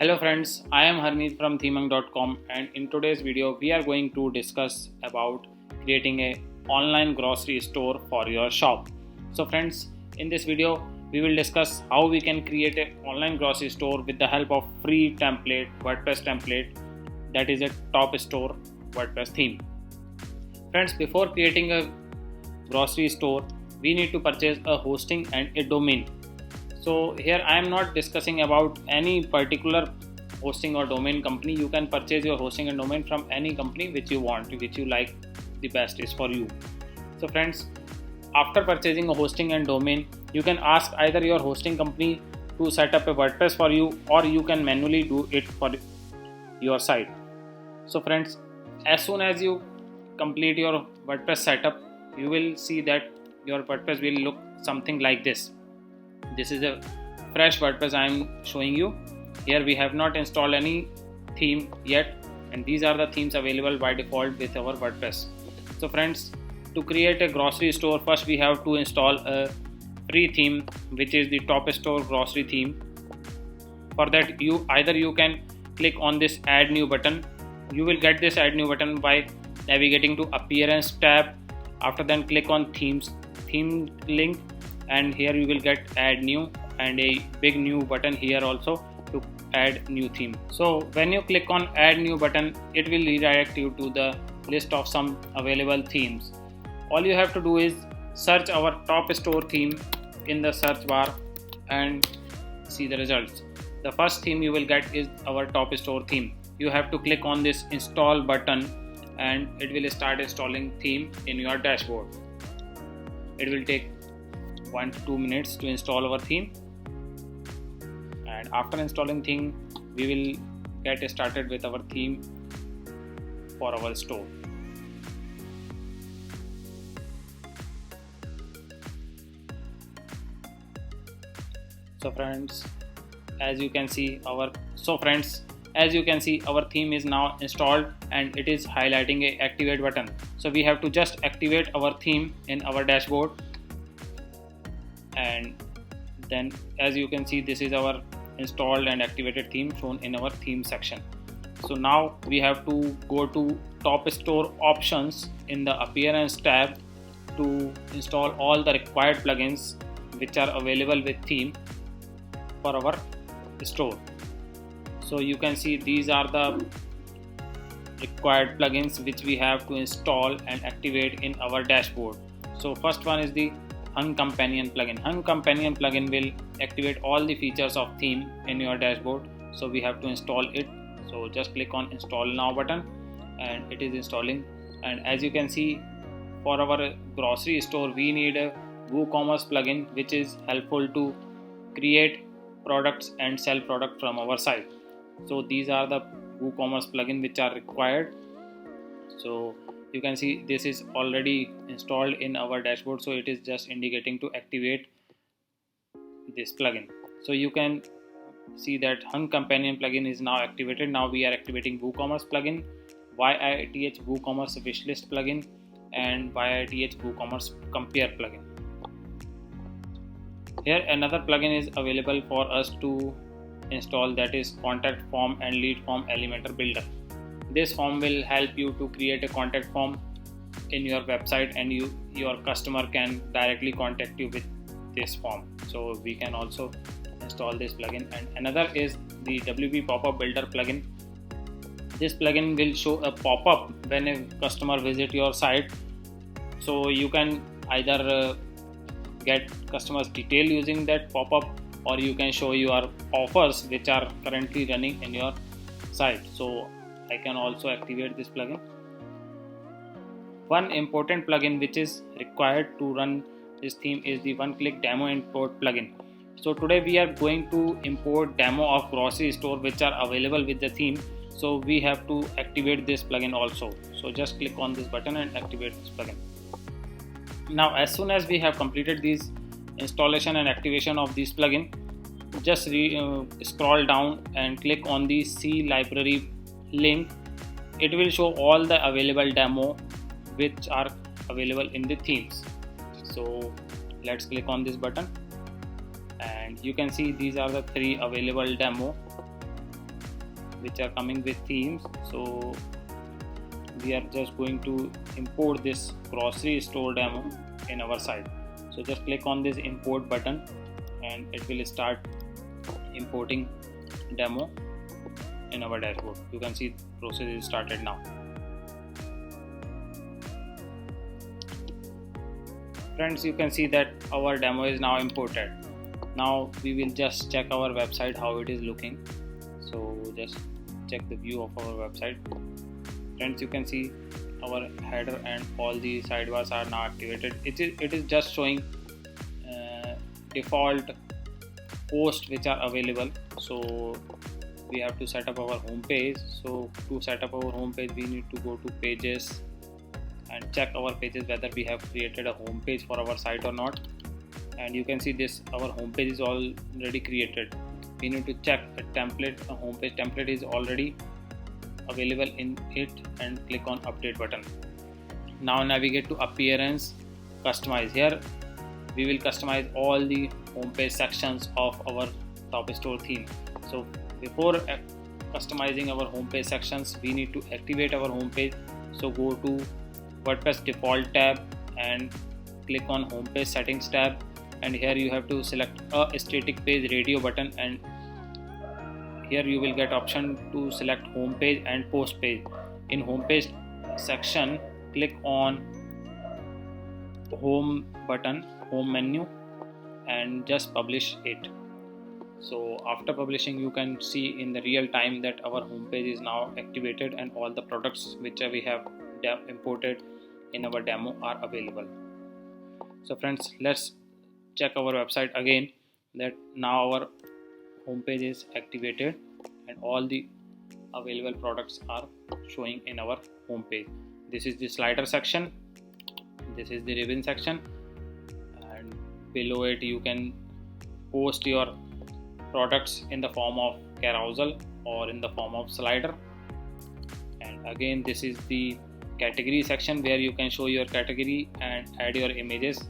Hello friends, I am Harmeet from themung.com, and in today's video we are going to discuss about creating a online grocery store for your shop. So friends, in this video we will discuss how we can create an online grocery store with the help of free template, WordPress template, that is a top store WordPress theme. Friends, before creating a grocery store we need to purchase a hosting and a domain. So here I am not discussing about any particular hosting or domain company. You can purchase your hosting and domain from any company which you want, which you like the best is for you. So friends, after purchasing a hosting and domain, you can ask either your hosting company to set up a WordPress for you, or you can manually do it for your site. So friends, as soon as you complete your WordPress setup, you will see that your WordPress will look something like this. This is a fresh WordPress I am showing you. Here we have not installed any theme yet, and these are the themes available by default with our WordPress. So friends, to create a grocery store, first we have to install a free theme, which is the top store grocery theme. For that, you can click on this add new button. You will get this add new button by navigating to appearance tab. After then click on theme link, and here you will get add new and a big new button here also to add new theme. So when you click on add new button, it will redirect you to the list of some available themes. All you have to do is search our top store theme in the search bar and see the results. The first theme you will get is our top store theme. You have to click on this install button and it will start installing theme in your dashboard. It will take 1 to 2 minutes to install our theme, and after installing theme we will get started with our theme for our store. So friends, as you can see our theme is now installed and it is highlighting a activate button. So we have to just activate our theme in our dashboard, and then as you can see, this is our installed and activated theme shown in our theme section. So now we have to go to top store options in the appearance tab to install all the required plugins which are available with theme for our store. So you can see these are the required plugins which we have to install and activate in our dashboard. So first one is the Hung Companion plugin. Hung Companion plugin will activate all the features of theme in your dashboard. So we have to install it. So just click on install now button and it is installing. And as you can see, for our grocery store we need a WooCommerce plugin which is helpful to create products and sell product from our site. So these are the WooCommerce plugin which are required. So you can see this is already installed in our dashboard, so it is just indicating to activate this plugin. So you can see that Hung Companion plugin is now activated. Now we are activating WooCommerce plugin, YITH WooCommerce wishlist plugin, and YITH WooCommerce compare plugin. Here another plugin is available for us to install, that is contact form and lead form Elementor builder. This form will help you to create a contact form in your website, and your customer can directly contact you with this form. So we can also install this plugin. And another is the WP pop-up builder plugin. This plugin will show a pop-up when a customer visit your site. So you can either get customers detail using that pop-up, or you can show your offers which are currently running in your site. So I can also activate this plugin. One important plugin which is required to run this theme is the one-click demo import plugin. So today we are going to import demo of grocery store which are available with the theme. So we have to activate this plugin also. So just click on this button and activate this plugin. Now as soon as we have completed this installation and activation of this plugin, just scroll down and click on the C library link. It will show all the available demo which are available in the themes. So let's click on this button and you can see these are the 3 available demo which are coming with themes. So we are just going to import this grocery store demo in our site. So just click on this import button and it will start importing demo in our dashboard. You can see process is started now. Friends, you can see that our demo is now imported. Now we will just check our website how it is looking. So just check the view of our website. Friends, you can see our header and all the sidebars are now activated. It is just showing default posts which are available. So we have to set up our home page. So to set up our home page, we need to go to pages and check our pages whether we have created a home page for our site or not. And you can see this, our home page is already created. We need to check a template. A home page template is already available in it and click on update button. Now navigate to appearance, customize. Here we will customize all the homepage sections of our top store theme. So before customizing our homepage sections, we need to activate our homepage. So go to WordPress default tab and click on homepage settings tab, and here you have to select a static page radio button, and here you will get option to select home page and post page. In homepage section, click on home button, home menu, and just publish it. So after publishing, you can see in the real time that our homepage is now activated and all the products which we have imported in our demo are available. So friends, let's check our website again, that now our homepage is activated and all the available products are showing in our homepage. This is the slider section, this is the ribbon section, and below it you can post your products in the form of carousel or in the form of slider. And again, this is the category section where you can show your category and add your images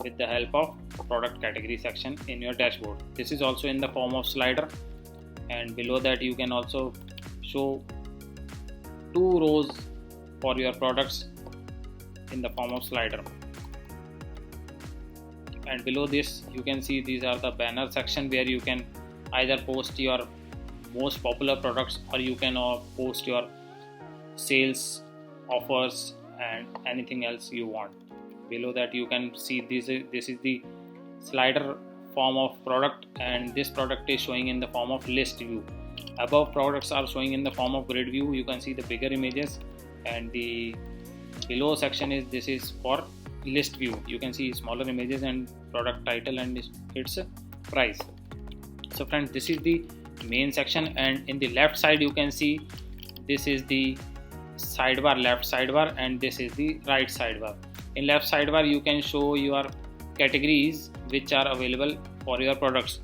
with the help of product category section in your dashboard. This is also in the form of slider, and below that you can also show 2 rows for your products in the form of slider. And below this you can see these are the banner section where you can either post your most popular products or you can post your sales offers and anything else you want. Below that you can see this is the slider form of product, and this product is showing in the form of list view. Above products are showing in the form of grid view. You can see the bigger images, and the below section is for list view. You can see smaller images and product title and its price. So friends, this is the main section, and in the left side you can see this is the sidebar, left sidebar, and this is the right sidebar. In left sidebar you can show your categories which are available for your products.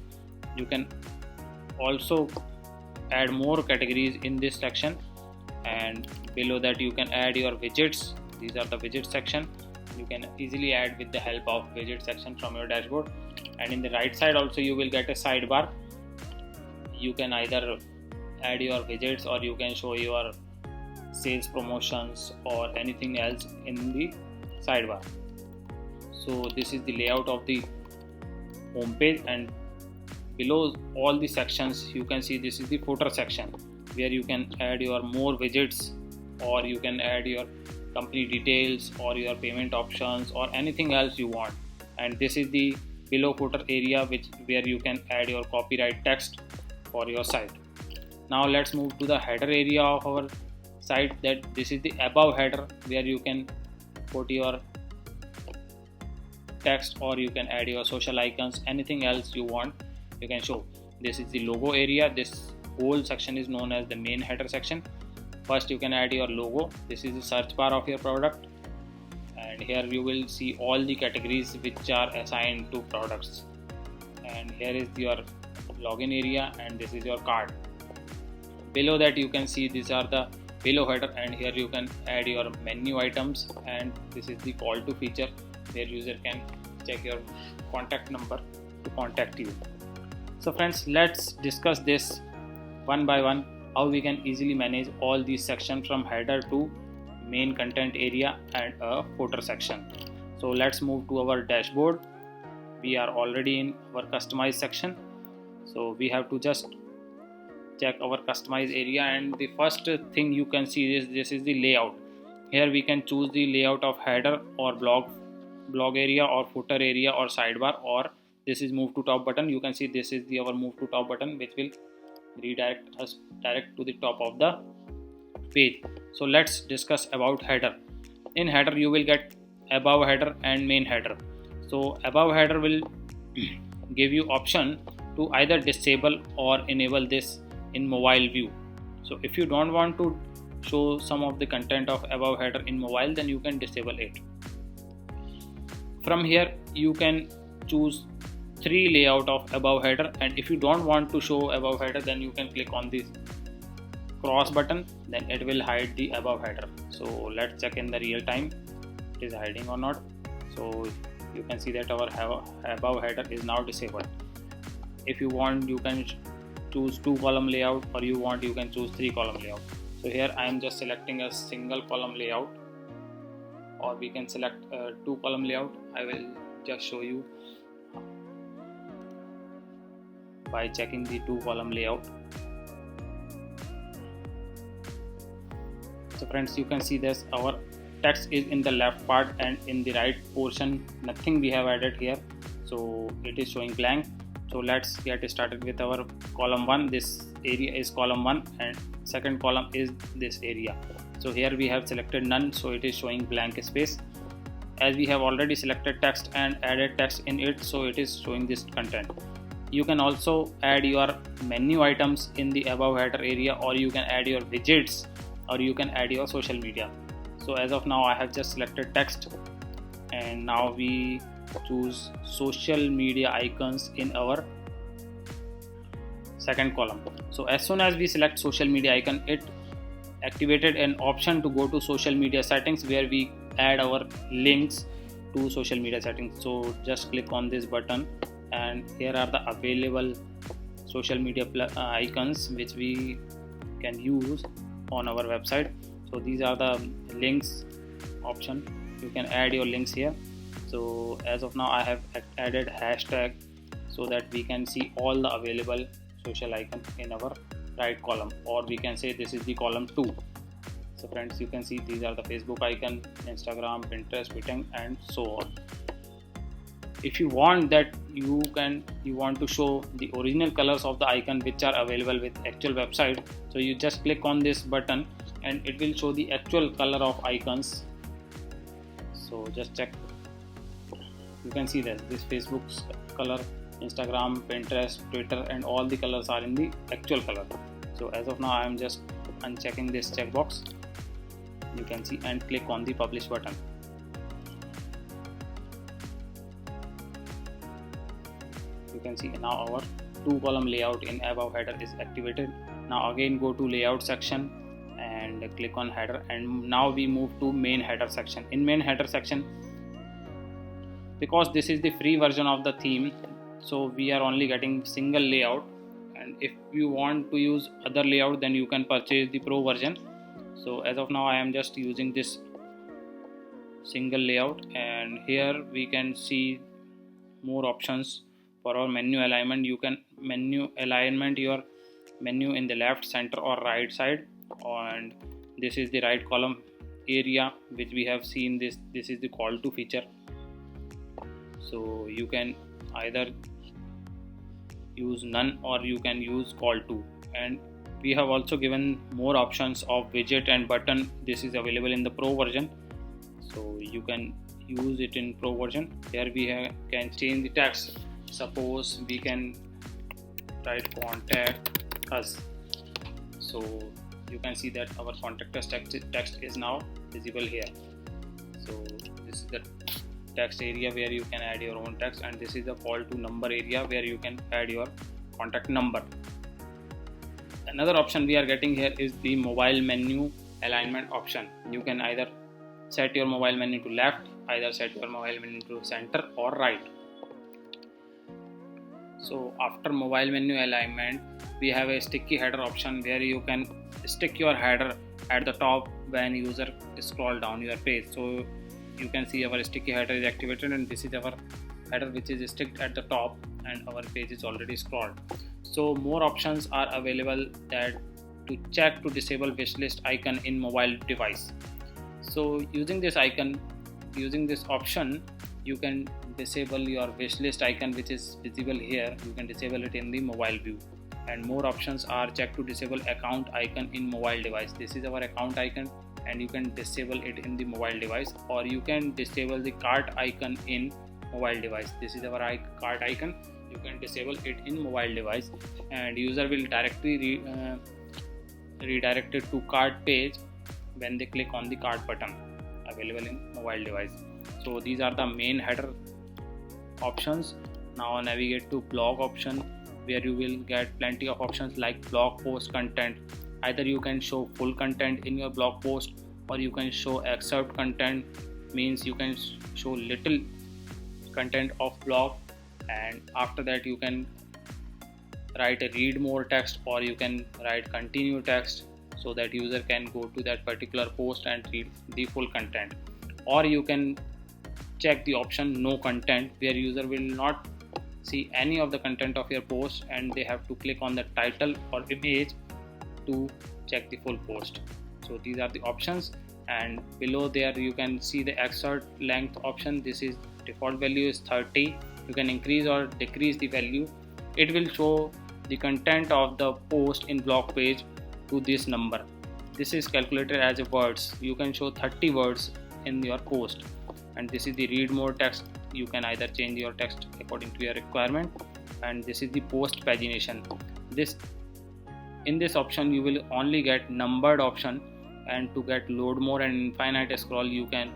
You can also add more categories in this section, and below that you can add your widgets. These are the widget section. You can easily add with the help of widget section from your dashboard. And in the right side also you will get a sidebar. You can either add your widgets or you can show your sales promotions or anything else in the sidebar. So this is the layout of the home page, and below all the sections you can see this is the footer section where you can add your more widgets, or you can add your company details or your payment options or anything else you want. And this is the below footer area where you can add your copyright text for your site. Now let's move to the header area of our site. That this is the above header where you can put your text or you can add your social icons, anything else you want you can show. This is the logo area. This whole section is known as the main header section. First you can add your logo. This is the search bar of your product, and here you will see all the categories which are assigned to products. And here is your login area, and this is your card. Below that you can see these are the below header, and here you can add your menu items, and this is the call to feature where user can check your contact number to contact you. So friends, let's discuss this one by one. how we can easily manage all these sections from header to main content area and a footer section. So let's move to our dashboard. We are already in our customize section, so we have to just check our customize area, and the first thing you can see is this is the layout. Here we can choose the layout of header or blog area or footer area or sidebar, or this is move to top button. You can see this is the our move to top button, which will redirect us direct to the top of the page. So let's discuss about header. In header you will get above header and main header. So above header will give you option to either disable or enable this in mobile view. So if you don't want to show some of the content of above header in mobile, then you can disable it. From here you can choose 3 layout of above header, and if you don't want to show above header, then you can click on this cross button, then it will hide the above header. So let's check in the real time it is hiding or not. So you can see that our above header is now disabled. If you want, you can choose 2 column layout, or you want, you can choose 3 column layout. So here I am just selecting a single column layout, or we can select a 2 column layout. I will just show you by checking the 2 column layout. So friends, you can see this, our text is in the left part, and in the right portion nothing we have added here, so it is showing blank. So let's get started with our column 1. This area is column 1 and second column is this area. So here we have selected none, so it is showing blank space. As we have already selected text and added text in it, so it is showing this content. You can also add your menu items in the above header area, or you can add your widgets, or you can add your social media. So as of now I have just selected text, and now we choose social media icons in our second column. So as soon as we select social media icon, it activated an option to go to social media settings, where we add our links to social media settings. So just click on this button, and here are the available social media icons which we can use on our website. So these are the links option. You can add your links here. So as of now I have added hashtag, so that we can see all the available social icon in our right column, or we can say this is the column 2. So friends, you can see these are the Facebook icon, Instagram, Pinterest, Twitter, and so on. If you want that, you want to show the original colors of the icon which are available with actual website, so you just click on this button and it will show the actual color of icons. So just check, you can see that this Facebook's color, Instagram, Pinterest, Twitter, and all the colors are in the actual color. So as of now I am just unchecking this checkbox, you can see, and click on the publish button. You can see now our 2 column layout in above header is activated. Now again go to layout section and click on header, and now we move to main header section. In main header section, because this is the free version of the theme, so we are only getting single layout, and if you want to use other layout, then you can purchase the pro version. So as of now I am just using this single layout, and here we can see more options for our menu alignment. You can menu alignment your menu in the left, center, or right side, and this is the right column area which we have seen. This is the call to feature, so you can either use none or you can use call to. And we have also given more options of widget and button. This is available in the pro version, so you can use it in pro version. Here we can change the text. Suppose we can write contact us, so you can see that our contact us text is now visible here. So this is the text area where you can add your own text, and this is the call to number area where you can add your contact number. Another option we are getting here is the mobile menu alignment option. You can either set your mobile menu to left, either set your mobile menu to center or right. So after mobile menu alignment, we have a sticky header option where you can stick your header at the top when user scroll down your page. So you can see our sticky header is activated, and this is our header which is sticked at the top, and our page is already scrolled. So more options are available, that to check to disable wishlist icon in mobile device. So using this option, you can disable your wishlist icon which is visible here. You can disable it in the mobile view. And more options are check to disable account icon in mobile device. This is our account icon, and you can disable it in the mobile device, or you can disable the cart icon in mobile device. This is our cart icon. You can disable it in mobile device, and user will directly redirected to cart page when they click on the cart button available in mobile device. So these are the main header options. Now navigate to blog option, where you will get plenty of options like blog post content. Either you can show full content in your blog post, or you can show excerpt content, means you can show little content of blog, and after that you can write a read more text, or you can write continue text, so that user can go to that particular post and read the full content. Or you can check the option no content, where user will not see any of the content of your post, and they have to click on the title or image to check the full post. So these are the options, and below there you can see the excerpt length option. This is default value is 30. You can increase or decrease the value. It will show the content of the post in blog page to this number. This is calculated as a words. You can show 30 words in your post. And this is the read more text. You can either change your text according to your requirement. And this is the post pagination. In this option you will only get numbered option, and to get load more and infinite scroll you can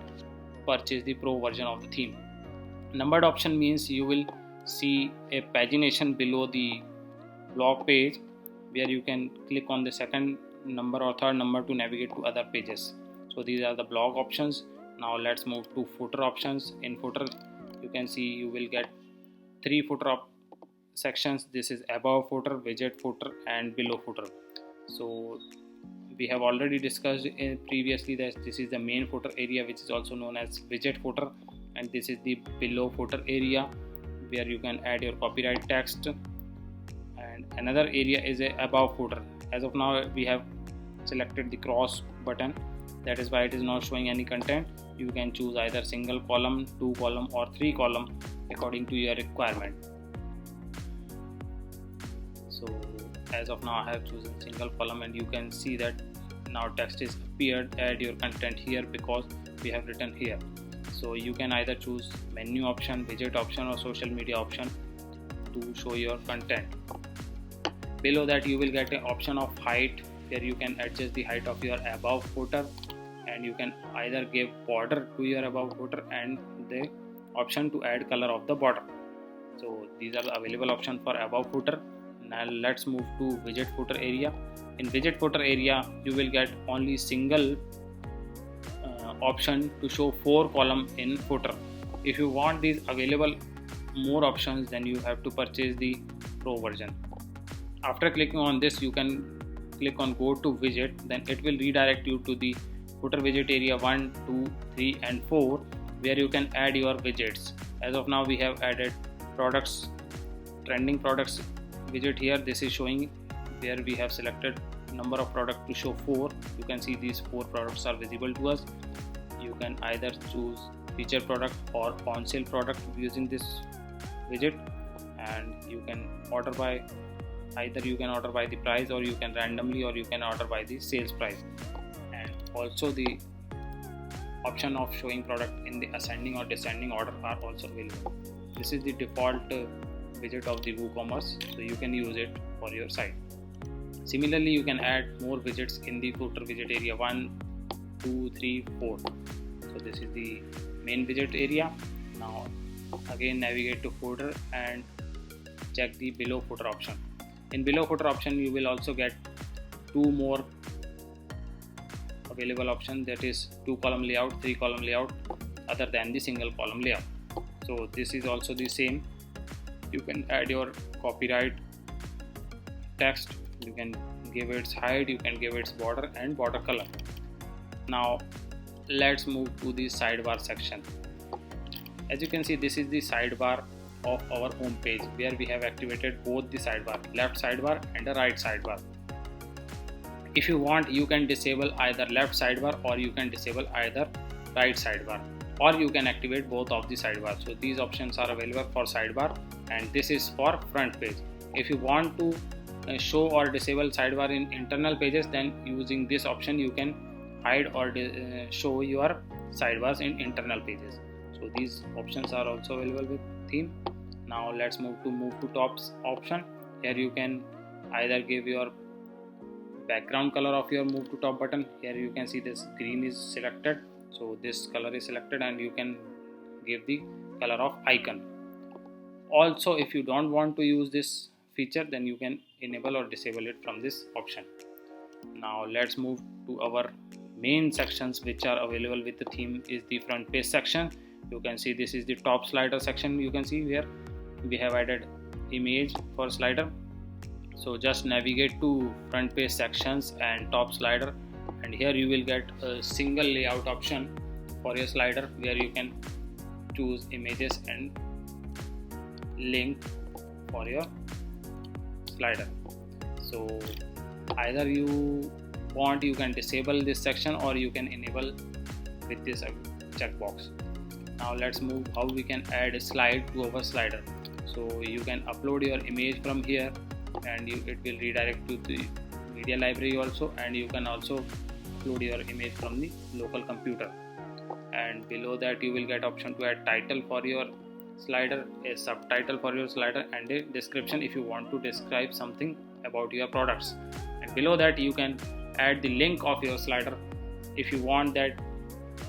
purchase the pro version of the theme. Numbered option means you will see a pagination below the blog page, where you can click on the second number or third number to navigate to other pages. So these are the blog options. Now let's move to footer options. In footer you can see you will get 3 footer sections. This is above footer, widget footer, and below footer. So we have already discussed previously that this is the main footer area, which is also known as widget footer, and this is the below footer area where you can add your copyright text. And another area is a above footer. As of now we have selected the cross button, that is why it is not showing any content. You can choose either single column, 2 column, or 3 column according to your requirement. So as of now I have chosen single column, and you can see that now text is appeared, add your content here, because we have written here. So you can either choose menu option, widget option, or social media option to show your content. Below that you will get an option of height, where you can adjust the height of your above footer, and you can either give border to your above footer and the option to add color of the border. So these are the available options for above footer. Now let's move to widget footer area. In widget footer area you will get only single option to show 4 column in footer. If you want these available more options, then you have to purchase the pro version. After clicking on this you can click on go to widget, then it will redirect you to the footer widget area 1, 2, 3 and 4, where you can add your widgets. As of now we have added products, trending products widget here. This is showing where we have selected number of products to show 4. You can see these 4 products are visible to us. You can either choose feature product or on sale product using this widget, and you can order by the price, or you can randomly, or you can order by the sales price. And also the option of showing product in the ascending or descending order are also available. This is the default widget of the WooCommerce, so you can use it for your site. Similarly you can add more widgets in the footer widget area 1, 2, 3, 4. So this is the main widget area. Now again navigate to footer and check the below footer option. In below footer option you will also get 2 more available options, that is 2 column layout, 3 column layout, other than the single column layout. So this is also the same. You can add your copyright text, you can give its height, you can give its border and border color. Now let's move to the sidebar section. As you can see, this is the sidebar of our home page where we have activated both the sidebar, left sidebar and the right sidebar. If you want, you can disable either left sidebar or you can disable either right sidebar, or you can activate both of the sidebar. So these options are available for sidebar, and this is for front page. If you want to show or disable sidebar in internal pages, then using this option you can hide or show your sidebars in internal pages. So these options are also available with theme. Now let's move to tops option. Here you can either give your background color of your move to top button. Here you can see this green is selected, so this color is selected, and you can give the color of icon. Also, if you don't want to use this feature, then you can enable or disable it from this option. Now let's move to our main sections which are available with the theme is the front page section. You can see this is the top slider section. You can see here we have added image for slider. So just navigate to front page sections and top slider, and here you will get a single layout option for your slider where you can choose images and link for your slider. So either you want, you can disable this section or you can enable with this checkbox. Now let's move how we can add a slide to our slider. So you can upload your image from here, and it will redirect to the media library also, and you can also upload your image from the local computer. And below that you will get option to add title for your slider, a subtitle for your slider, and a description if you want to describe something about your products. And below that you can add the link of your slider. If you want that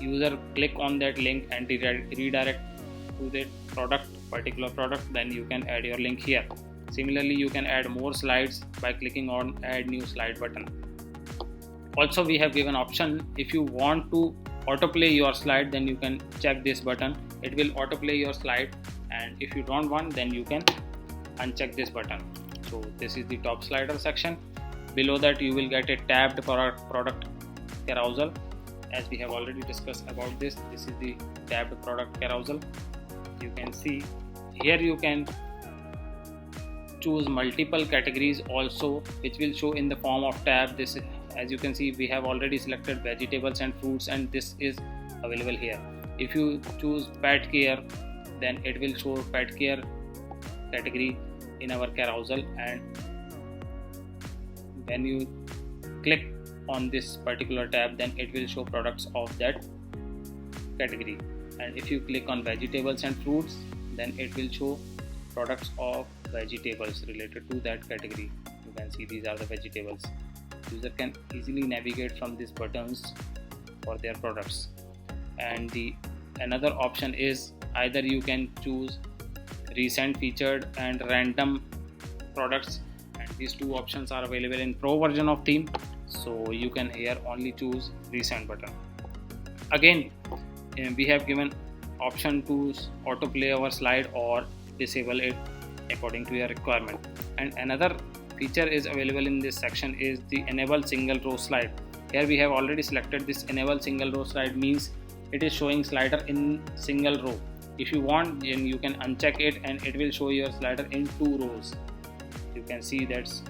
user click on that link and redirect to that particular product, then you can add your link here. Similarly, you can add more slides by clicking on add new slide button. Also, we have given option, if you want to autoplay your slide, then you can check this button. It will autoplay your slide, and if you don't want, then you can uncheck this button. So this is the top slider section. Below that you will get a tabbed product carousel. As we have already discussed about this is the tabbed product carousel. You can see here you can choose multiple categories also, which will show in the form of tab. This is, as you can see, we have already selected vegetables and fruits, and this is available here. If you choose pet care, then it will show pet care category in our carousel, and when you click on this particular tab, then it will show products of that category. And if you click on vegetables and fruits, then it will show products of vegetables related to that category. You can see these are the vegetables. User can easily navigate from these buttons for their products. And the another option is either you can choose recent, featured and random products, and these two options are available in pro version of theme. So you can here only choose recent button. Again, we have given option to autoplay our slide or disable it according to your requirement. And another feature is available in this section is the enable single row slide. Here we have already selected this enable single row slide, means it is showing slider in single row. If you want, then you can uncheck it and it will show your slider in 2 rows. You can see that's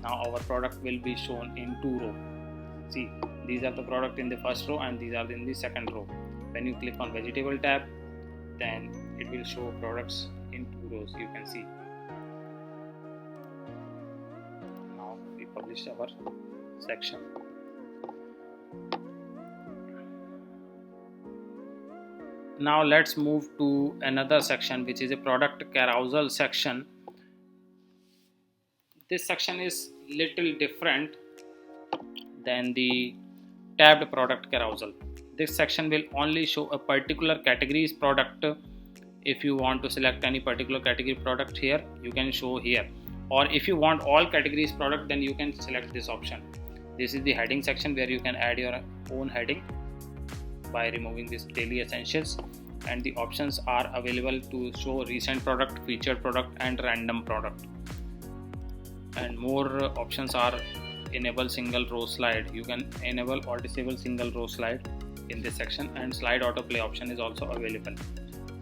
now our product will be shown in 2 rows. See, these are the product in the first row and these are in the second row. When you click on vegetable tab, then it will show products in 2 rows. You can see. Now we publish our section. Now let's move to another section, which is a product carousel section. This section is little different than the tabbed product carousel. This section will only show a particular category's product. If you want to select any particular category product here, you can show here. Or if you want all categories product, then you can select this option. This is the heading section where you can add your own heading by removing this daily essentials, and the options are available to show recent product, featured product and random product. and more options are enable single row slide. You can enable or disable single row slide in this section, and slide autoplay option is also available.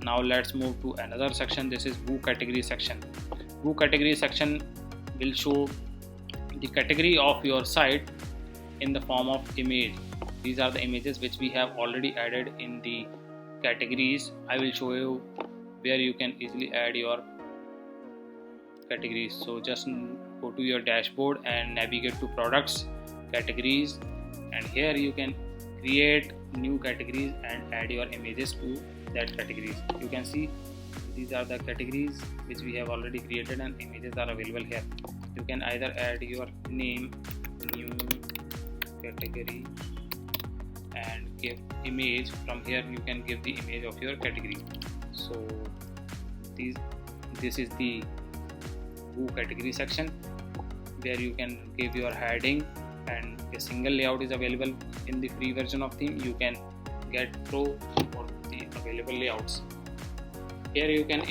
Now let's move to another section. This is view category section. View category section will show the category of your site in the form of image. These are the images which we have already added in the categories. I will show you where you can easily add your categories. So just go to your dashboard and navigate to products, categories, and here you can create new categories and add your images to that categories. You can see these are the categories which we have already created and images are available here. You can either add your name, new category, and give image. From here you can give the image of your category. So this is the view category section where you can give your heading, and a single layout is available in the free version of theme. You can get pro for the available layouts. Here you can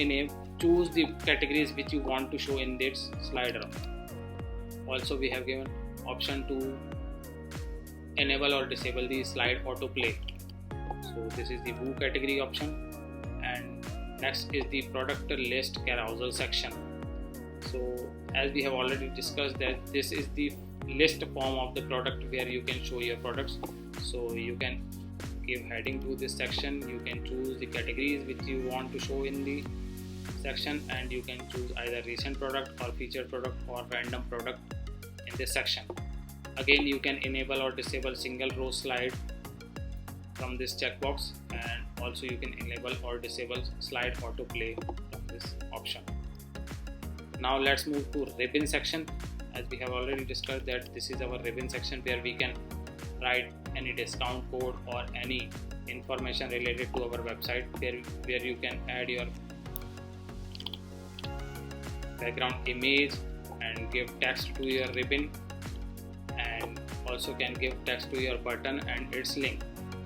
choose the categories which you want to show in this slider. Also we have given option to enable or disable the slide autoplay. So this is the view category option, and next is the product list carousel section. So as we have already discussed that this is the list form of the product where you can show your products. So you can give heading to this section, you can choose the categories which you want to show in the section, and you can choose either recent product or featured product or random product in this section. Again, you can enable or disable single row slide from this checkbox, and also you can enable or disable slide autoplay from this option. Now let's move to ribbon section. As we have already discussed that this is our ribbon section where we can write any discount code or any information related to our website, where you can add your background image and give text to your ribbon, and also can give text to your button and its link,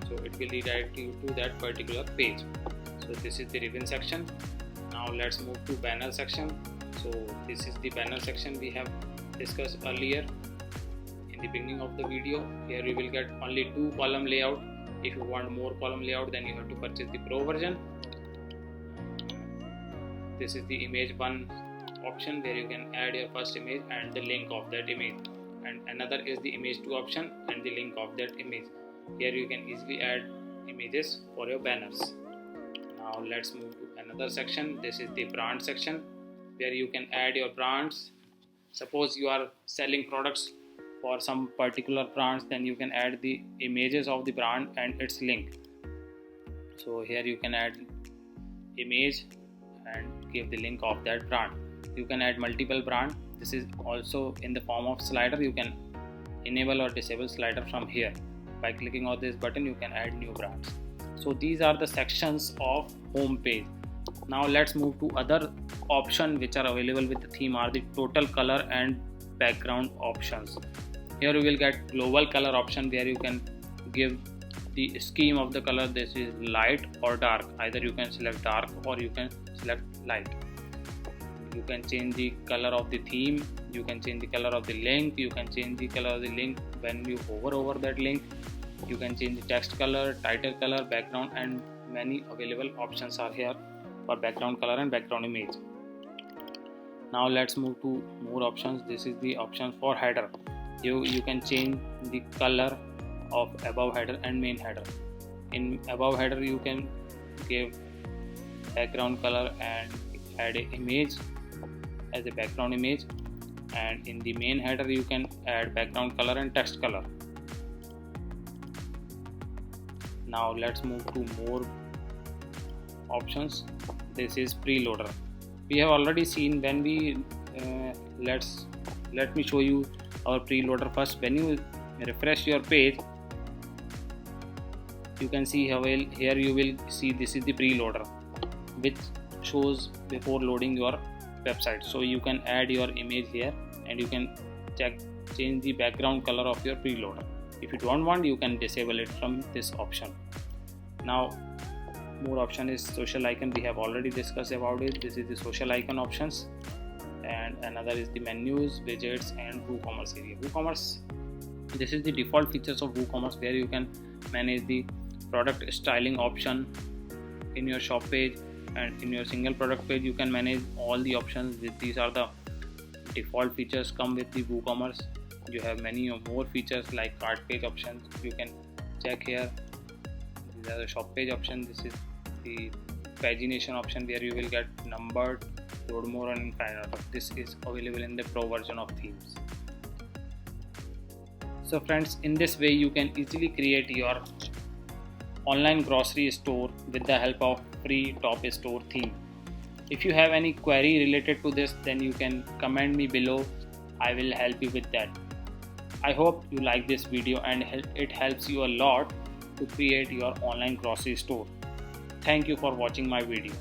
so it will redirect you to that particular page. So this is the ribbon section. Now let's move to banner section. So this is the banner section we have discussed earlier in the beginning of the video. Here you will get only 2 column layout. If you want more column layout, then you have to purchase the pro version. This is the image 1 option where you can add your first image and the link of that image, and another is the image 2 option and the link of that image. Here you can easily add images for your banners. Now let's move to another section. This is the brand section where you can add your brands. Suppose you are selling products for some particular brands, then you can add the images of the brand and its link. So here you can add image and give the link of that brand. You can add multiple brand. This is also in the form of slider. You can enable or disable slider from here. By clicking on this button, you can add new brands. So these are the sections of home page. Now let's move to other options which are available with the theme are the total color and background options. Here you will get global color option where you can give the scheme of the color. This is light or dark. Either you can select dark or you can select light. You can change the color of the theme, you can change the color of the link, you can change the color of the link when you hover over that link. You can change the text color, title color, background, and many available options are here for background color and background image. Now let's move to more options. This is the option for header. You can change the color of above header and main header. In above header you can give background color and add an image as a background image, and in the main header you can add background color and text color. Now let's move to more options. This is preloader. We have already seen when we let me show you our preloader first. When you refresh your page, you can see here you will see this is the preloader which shows before loading your website. So you can add your image here and you can change the background color of your preloader. If you don't want, you can disable it from this option. Now more option is social icon. We have already discussed about it. This is the social icon options, and another is the menus, widgets, and WooCommerce area. WooCommerce, this is the default features of WooCommerce, where you can manage the product styling option in your shop page, and in your single product page you can manage all the options. These are the default features come with the WooCommerce. You have many more features like cart page options, you can check here. These are the shop page option. This is the pagination option, where you will get numbered, load more, and infinite. This is available in the pro version of themes. So friends, in this way you can easily create your online grocery store with the help of free top store theme. If you have any query related to this, then you can comment me below. I will help you with that. I hope you like this video and it helps you a lot to create your online grocery store. Thank you for watching my video.